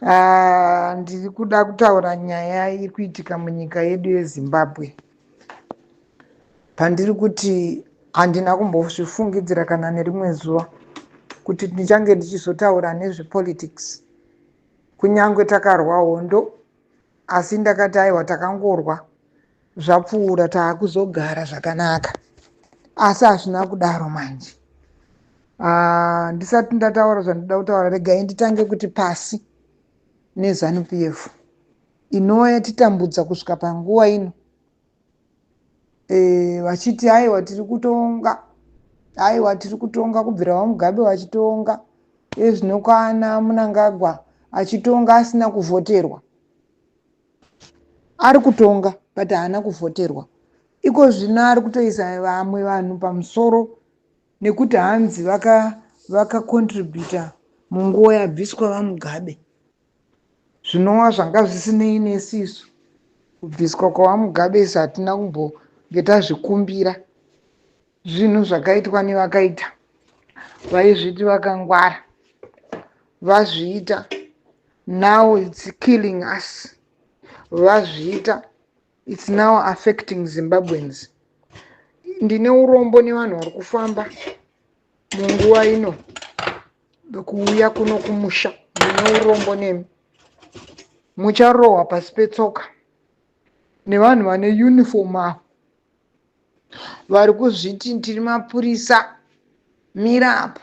Ndiri kuda kutaura nyaya iri kuitika munyika yedu yeZimbabwe. Pandiri kuti handina kumbozvifungidzira kana nerimwe zuva kuti ndichange ndichizotaura nezvepolitics. Kunyangwe takarwa hondo, asi ndakati aiwa takangorwa zvapfuura taakuzogara zvakanaka. Asi hazvina kudaro manje. Ndisati ndataura zvandoda kutaura, regai nditange kuti pasi neZANU-PF inova yatitambudza kusvika panguva ino. Vachiti aiwa tiri kutonga, aiwa tiri kutonga kubvira vaMugabe vachitonga, ezvinokwana Mnangagwa achitonga asina kuvhoterwa. Ari kutonga but haana kuvhoterwa. Iko zvino ari kutoisa vamwe vanhu pamusoro nekuti hanzi vakakontributa munguva yabviswa vaMugabe. Zvinova zvanga zvisinei nesisu. Kubviswa kwavaMugabe isu hatina kumbonge tazvikumbira. Zvinhu zvakaitwa nevakaita, vaizviti vakangwara, vazviita. Now it's killing us. Vazviita. It's now affecting Zimbabweans. Ndine urombo nevanhu vari kufamba munguva ino kuuya kuno kumusha. Ndine urombo nemi. Mucharohwa pasi petsoka nevanhu vane uniform avo vari kuzviti tiri mapurisa, mira apo,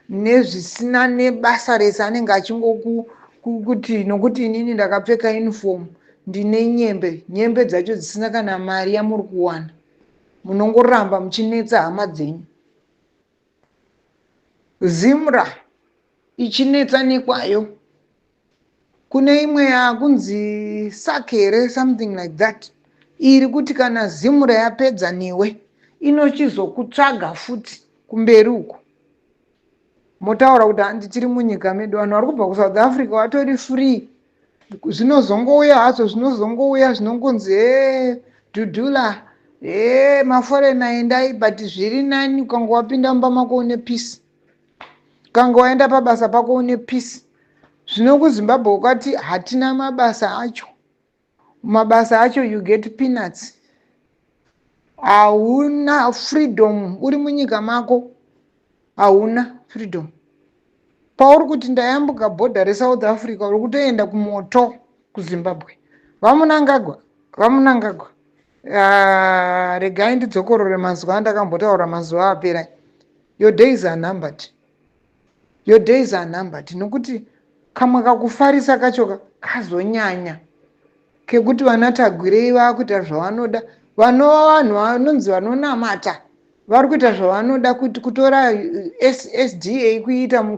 nezvisina nebasa rese. Anenge achingokuti nokuti inini ndakapfeka uniform ndine nyembe dzacho dzisina kana mari yamuri kuwana, munongoramba muchinetsa hama dzenyu. Zimra ichinetsa nekwayo. Kune imwe yakunzi Sakere, something like that, iri kuti kana Zimra yapedza newe inochizokutsvaga futi kumberi uko. Motaura kuti handi tiri munyika medu, vanhu vari kubva kuSouth Africa vatori free. Zvinozongouya hazo, zvinozongouya zvinongonzi Dudula, maforena endai, but zviri nani ukanga wapinda mumba mako une peace, ukanga waenda pabasa pako une peace. Zvino kuZimbabwe ukati hatina mabasa acho. Mabasa acho you get peanuts. Hauna freedom. Uri munyika mako hauna freedom. Pauri kuti ndayambuka bhodha reSouth Africa uri kutoenda kumoto kuZimbabwe. Vamunangagwa. Regai ndidzokorore mazuva andakambotaura mazuva apera. Your days are numbered. Your days are numbered. Nokuti kamwe kakufarisa kacho kazonyanya kekuti vanatagwirei vakuita zvavanoda. Vanova vanhu vanonzi vanonamata vari kuita zvavanoda, kuti kutora SDA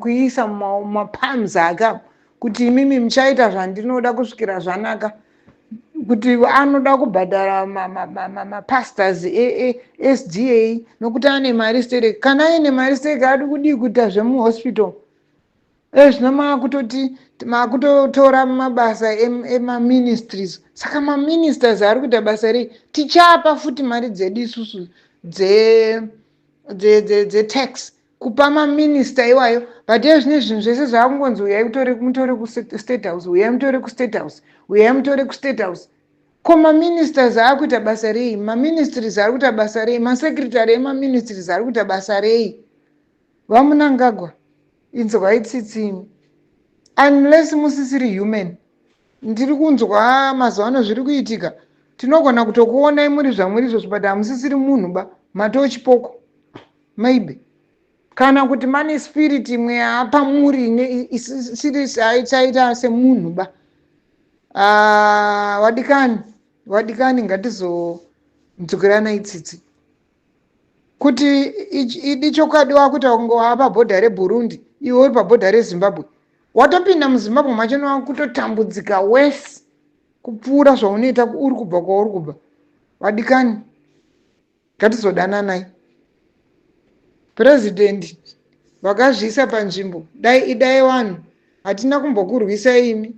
kuiisa mumapalms aka kuti imimi muchaita zvandinoda kusvikira zvanaka, kuti anoda kubhadhara mapastors SDA nokuti ane mari stereki. Kana aine mari stereki adi kudii kuita zvemuhospital. Zvino makutotora mabasa emaministries. Saka maministers ari kuita basa rei? Tichapa futi mari dzedu isusu dze-tax kupa maminista iwayo. But zvine zvinhu zvese zvaakungonzi uyai mutore kuState House, uyai mutore kuState House, uyai mutore kuState House. Ko maministers ari kuita basa rei? Maministries ari kuita basa rei? Masekretary emaministries ari kuita basa rei? Vamunangagwa, inzwai tsitsini. Unless musisiri human. Ndiri kunzwa mazuva ano zviri kuitika. Tinogona kutokuonai muri zvamuri izvozvo, but hamusisiri munhu ba, matochipoko. Maybe. Kana kuti mane spirit imwe yaapa muri isiri chaita semunhu ba. Wadikani ngatizonzwirana itsitsi. Kuti idi chokwadi wakuti wava pabhodha reBurundi, iwe uri pabhodha reZimbabwe. Watopinda muZimbabwe macho wakutotambudzika wese kupfuura zvaunoita uri kubva kwauri kubva. Wadikani, ngatizodananai. President vakazviisa panzvimbo, dai idai vanhu, hatina kumbokurwisai imi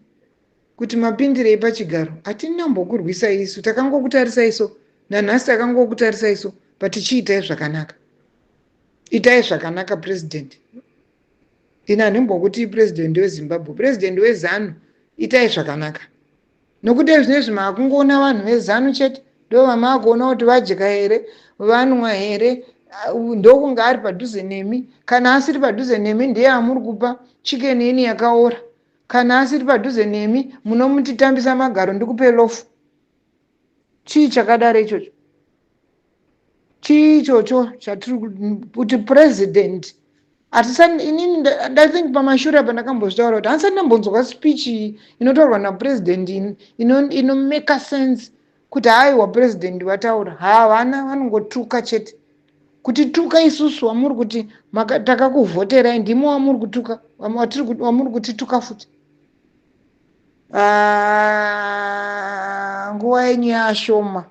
kuti mapindirei pachigaro. Hatina kumbokurwisai isu, takangokutarisai iso, nanhasi takangokutarisai iso, but chiitai zvakanaka. Itai zvakanaka, President. ini handimbokuti purezidendi wezimbabwe, purezidendi wezanu, itai zvakanaka. Nokuti zvinezvi maakungoona vanhu vezanu chete ndo vamaakuona kuti vajeka here, vanwa here, ndokunge ari padhuze nemi. Kana asiri padhuze nemi ndiye amuri kupa chikeni ini yakaora. Kana asiri padhuze nemi munomutitambisa magaro ndikupe lofu. Chii chakadaro ichocho? Chii ichocho chatiri kuti purezidendi inini ndathink pamashure pandakambozvitaura kuti handisati ndambonzwa speech inotaurwa napurezidendi inomeka sense kuti haiwa purezidendi vataura. Havana, vanongotuka chete. Kuti tuka isusu wamuri kuti takakuvhoterai ndimo wamuri kutuka, wamuri kutituka futi. Nguva yenyu yashoma.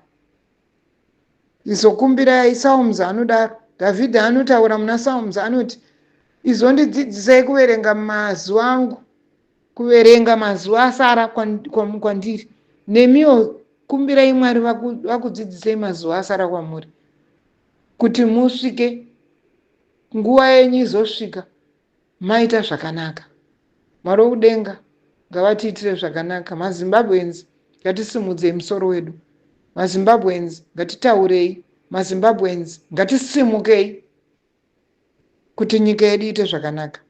Izokumbirai Psalms anodaro. Dhavhidhi anotaura muna Psalms anoti izondidzidzisai kuverenga mazuva angu, kuverenga mazuva asara kwandiri. Nemiwo kumbirai Mwari vakudzidzisai mazuva asara kwamuri, kuti musvike nguva yenyu izosvika maita zvakanaka. Mwari wokudenga ngavatiitire zvakanaka. MaZimbabweans ngatisimudzei musoro wedu. MaZimbabweans ngatitaurei. MaZimbabweans ngatisimukei kuti nyika yedu iite zvakanaka.